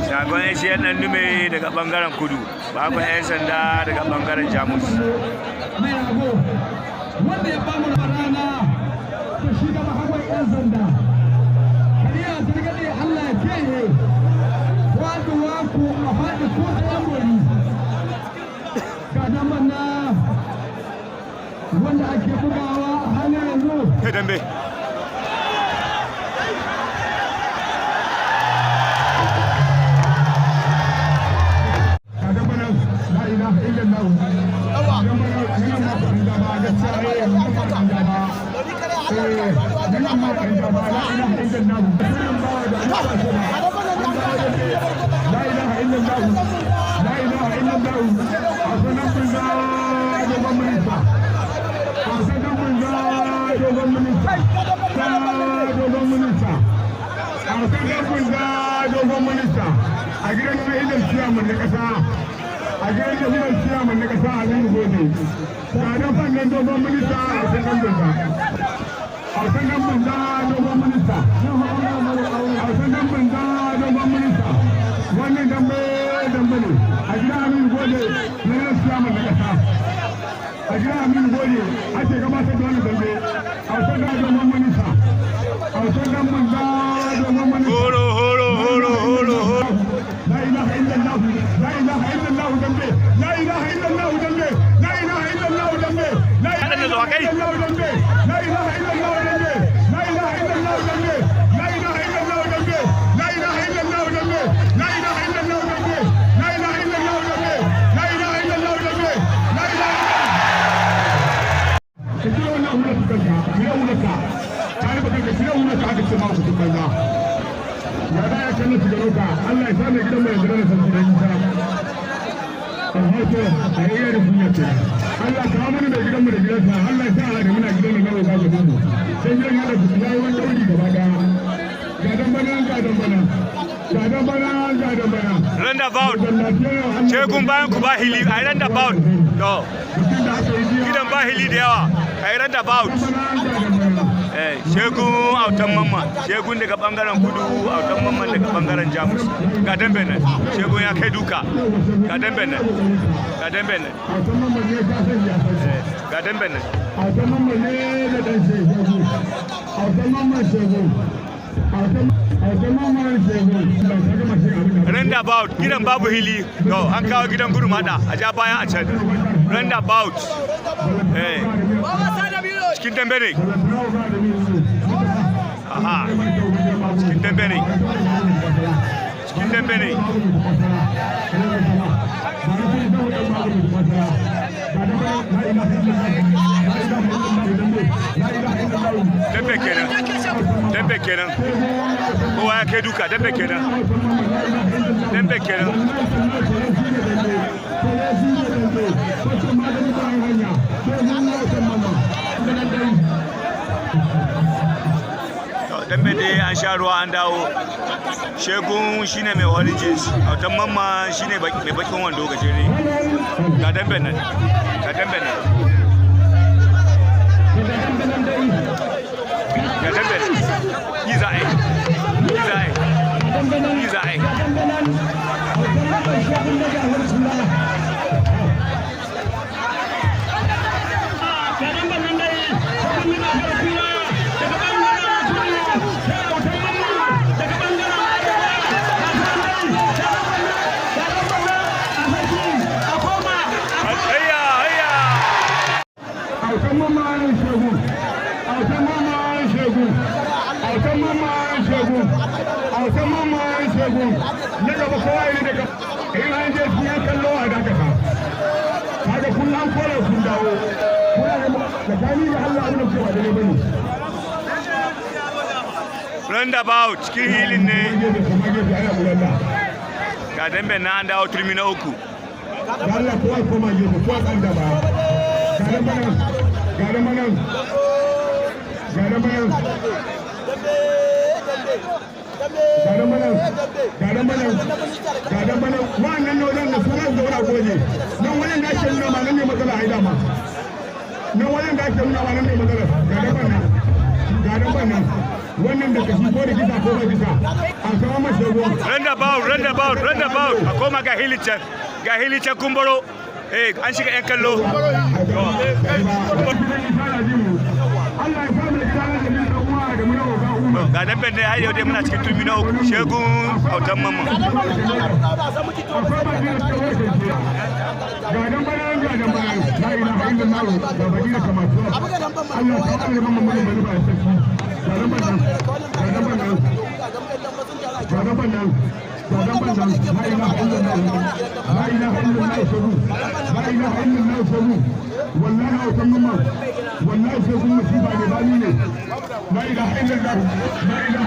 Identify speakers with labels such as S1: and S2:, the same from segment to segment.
S1: shagon ACN ɗan dume daga ɓangaren kudu, bakon 'yan sanda daga ɓangaren jamus.
S2: Wanda ya bamu rana to shi gaba hagon 'yan sanda. Kariya zargade Allah ya kiyaye. Waduwa ku a faɗi ko ta yamuri. Ga damar na wanda ake bugawa a halin yanzu.
S1: Kai dambe.
S2: a gidan mahidan ciyaman na kasa a gidan mahidan ciyaman na kasa a nan gode ga dan fannin dogon minista a sanan banza a sanan banza dogon minista a sanan banza dogon minista wannan dambe ne a gidan amin gode na gidan ciyaman na kasa a gidan amin gode ake gabatar da wannan dambe a sanan dogon minista a sanan banza dogon minista
S1: horo
S2: لا إله إلا الله لا إله إلا الله جنبه لا إله إلا الله جنبه لا إله إلا الله جنبه لا إله إلا الله جنبه لا إله إلا الله جنبه لا إله إلا الله جنبه لا إله إلا الله جنبه لا إله إلا الله جنبه لا إله إلا الله جنبه لا إله إلا الله جنبه لا إله إلا الله جنبه لا إله كثير من أولادك كثير أولادك تعرف كثير أولادك هذا السماء وكتبنا ya da ya kallon su garo ka Allah ya sa mai gidan mai gidan san gidan sa hoto ayyar da duniya ce Allah ka mana mai gidan mu da gidan sa Allah ya sa da muna gidan nan ga ga mu sai gidan ya da su yayi wani dauri gaba da gadan bana
S1: randa bout ce kun bayan ku ba hili ai randa bout to gidan ba hili da yawa ai randa bout shegun autan mamma shegun daga bangaren kudu autan mamman daga bangaren jamus ga dambe nan shegun ya kai duka ga dambe nan ga dambe nan ga dambe nan
S2: autan mamman ne da dan shegun autan mamman shegun autan mamman shegun
S1: randa bout gidan babu hili to an kawo gidan gudu mada a ja baya a can randa bout cikin dambe ne aha cikin dambe ne cikin dambe ne dambe kenan kowa ya kai duka dambe kenan dambe dai an sha ruwa an dawo shegun shine mai wani jinsi autan mamma shine mai bakin wando gajere ga dambe nan ga dambe nan ga dambe nan yi za a yi
S2: na gaba kowa ne daga in an je su ya kallo a dakata kaga kun an kore kun dawo da gani da Allah abin da cewa da ne bane
S1: roundabout cikin hilin ne ga dambe na an dawo turmi na uku
S2: Allah kowa koma gefe kowa kan da ba ga da manan wannan nodan da sunan da wani goje nan wani da ake nuna ma nan ne matsala haida ma nan wani da ake nuna ma nan ne matsala ga da bana wannan da kashi ko da kisa ko ba kisa a kawo masa ruwa
S1: roundabout a koma ga hilicen kumburo an shiga yan kallo ga dambe ne har yau dai muna cikin turmi na uku shegun autan mamman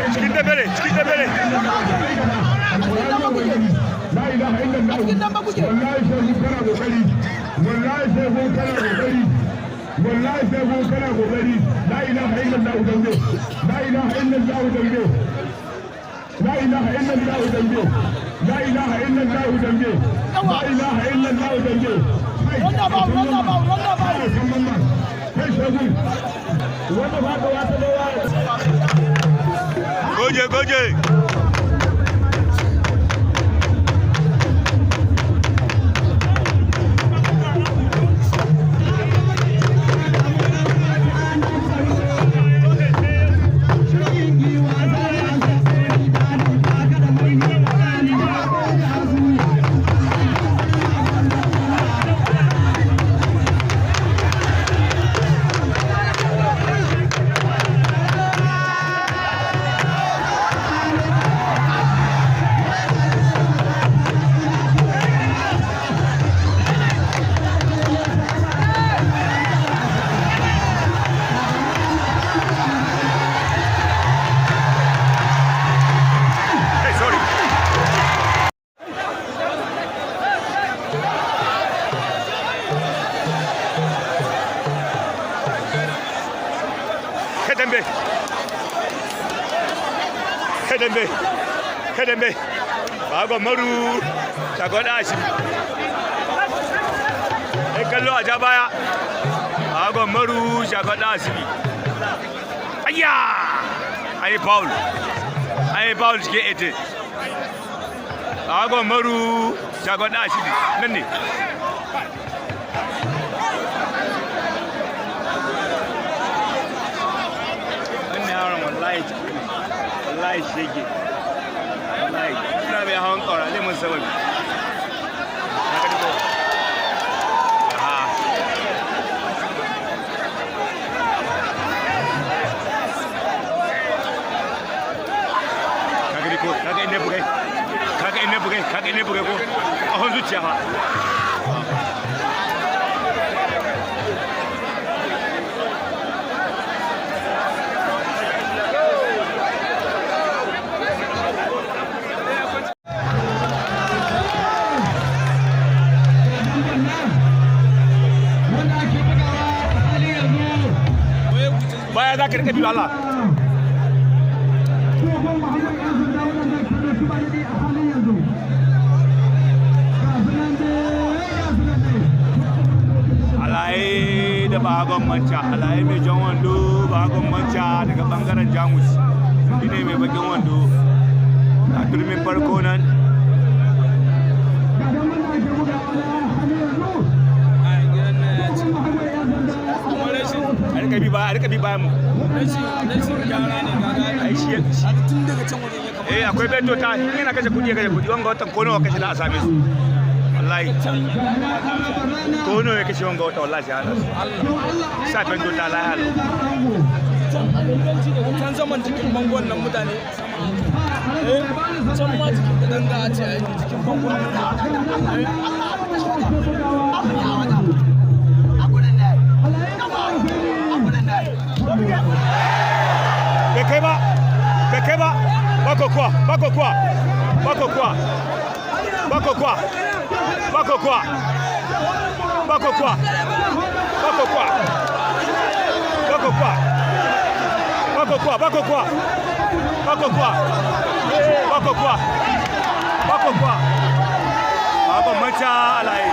S1: cikin dabere
S2: لا اله الا الله والله سيكون كان غفري والله سيكون كان غفري والله سيكون كان غفري لا اله الا الله ذنبه لا اله الا الله ذنبه لا اله الا الله ذنبه لا اله الا الله ذنبه لا اله الا الله ذنبه
S1: goje Kadambe bago maru shagon ashi kallo a ja baya bago maru shagon ashi ayya ai Paul cikin ete bago maru shagon ashi nan ne wannan yaron wallahi shege ina mai hawan ƙaura zai mun sababi kaga inda bugai ko a hon zuciya fa baya za ka rika biyu Allah alaye da bagon manca alaye mai jan wando bagon manca daga bangaren jamus shi ne mai bakin wando a turmin farko nan a rika bi bayan mu akwai beto ta yana kashe kudi wanga watan ko nawa kashe na a same su wallahi ko nawa ya kashe wanga wata wallahi sai hana su sa beto ta lahi halau
S3: can zaman jikin bangon nan mutane can ma jikin da danga a ce jikin bangon
S1: bai kai ba bako kuwa bagon manca alaye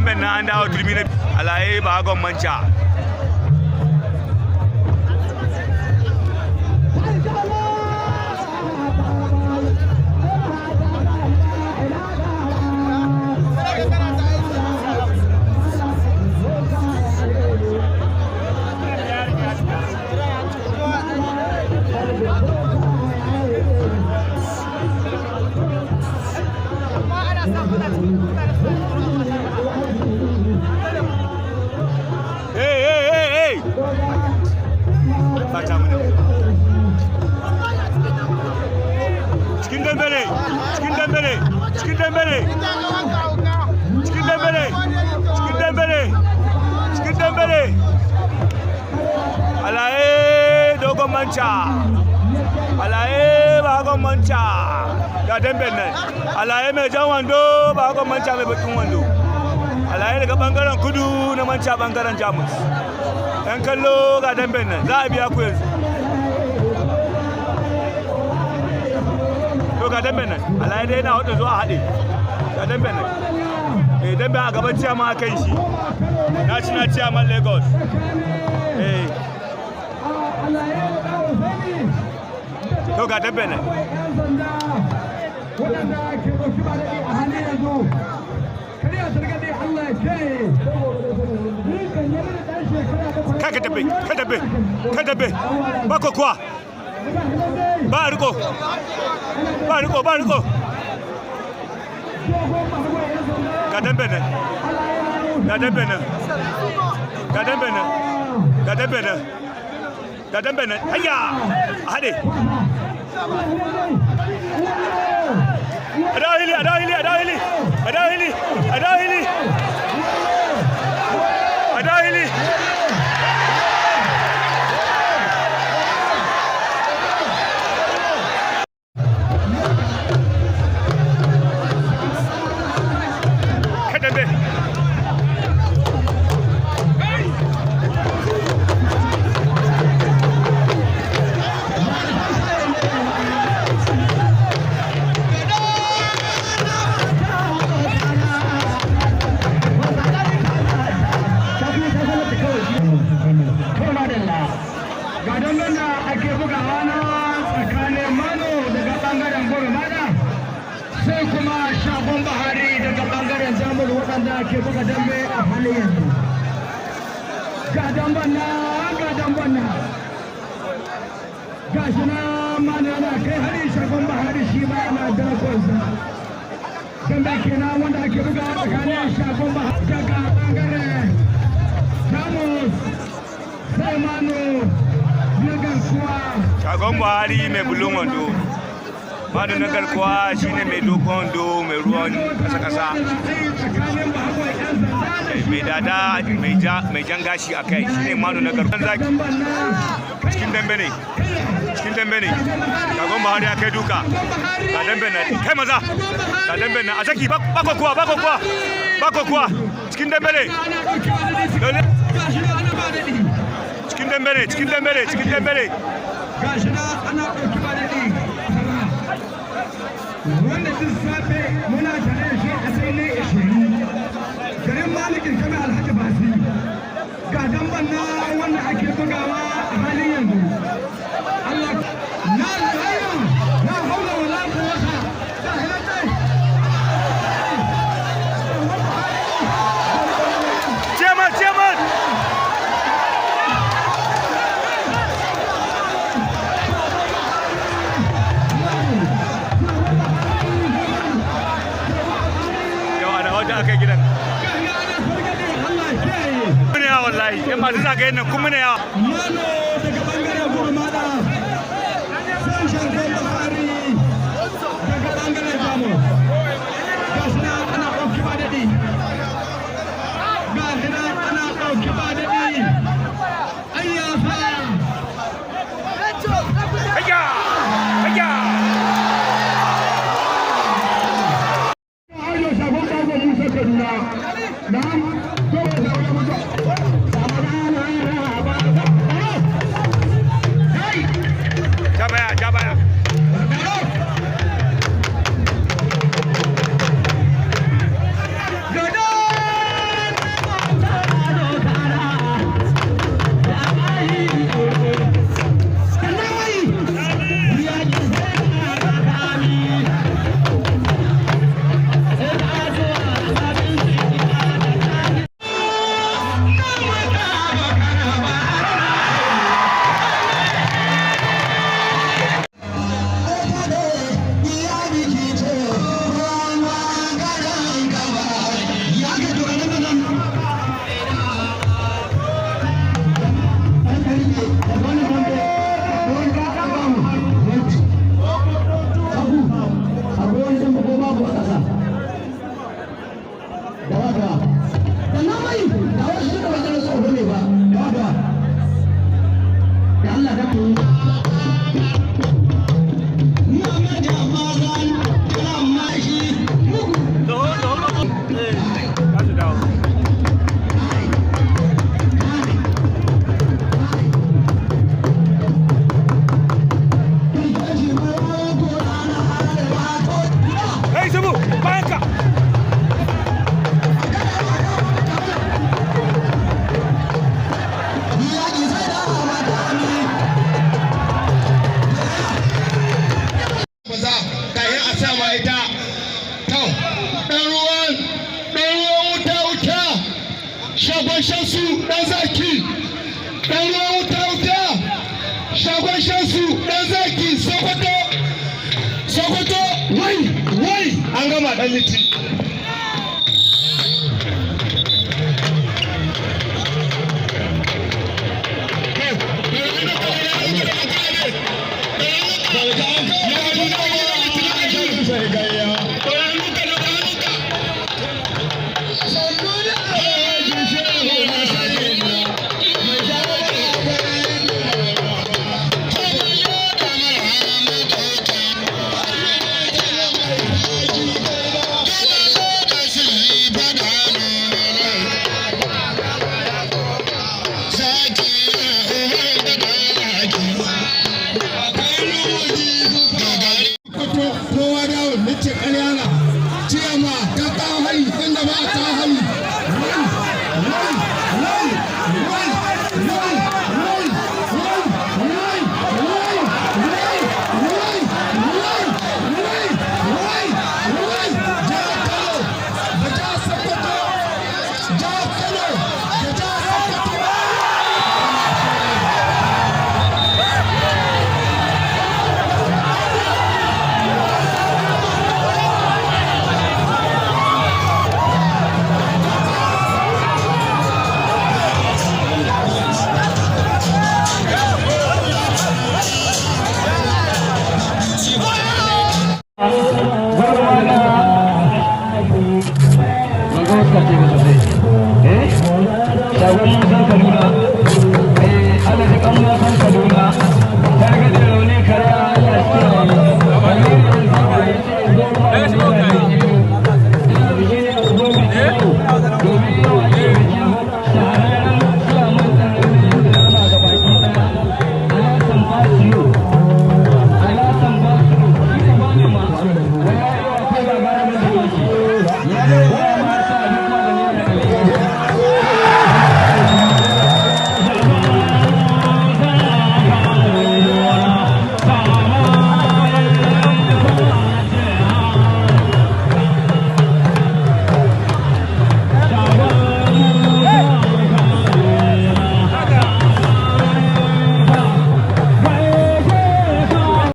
S1: damben na an dawo turmi na alaye ba gon manca alaye dogon manca alaye bagon manca ga damben nan alaye mai jan wando bagon manca mai bakin wando alaye daga bangaren kudu na manca bangaren jamus yan kallo ga damben nan za a biya ku yanzu to ga damben nan alaye dai yana hudu zuwa haɗe ga damben nan damben a gaban ciyama a kan shi na ciyaman lagos to ga damben nan ka tabe ba ko kuwa ba riko ga damben nan hayya hade adahili
S2: ke buga dambe a halin yanzu ga damban na ga shi na mana yana kai hari shagon bahari shi ma yana dakonsa dambe kenan wanda ake buga tsakanin shagon bahari daga bangaren jamus sai mano na garkuwa
S1: shagon bahari mai bulun wando manu na garkuwa shine mai dogon wando mai ruwan kasa-kasa mai dada mai jan gashi a kai shine manu na garkuwa zaki cikin dambe ne shagon bahari ya kai duka ga dambe na kai maza ga dambe na a zaki bako kuwa cikin dambe ne cikin dambe ne
S2: gashi na ana ɗauki ba daɗi wanda duk safe muna tare da shi a sai ne 20 garin malikin kame alhaji basi ga damban na wanda ake bugawa a halin yanzu Allah na layo na haula wala quwwata ta hilatai
S1: Chairman aka gidan kuma ya wallahi yan masu zagayen nan kuma ne ya
S2: mano daga bangaren gurmada san shagon bahari daga bangaren jamu gasina ana ɗauki ba daɗi ayyafa gama dan liti
S4: Gracias.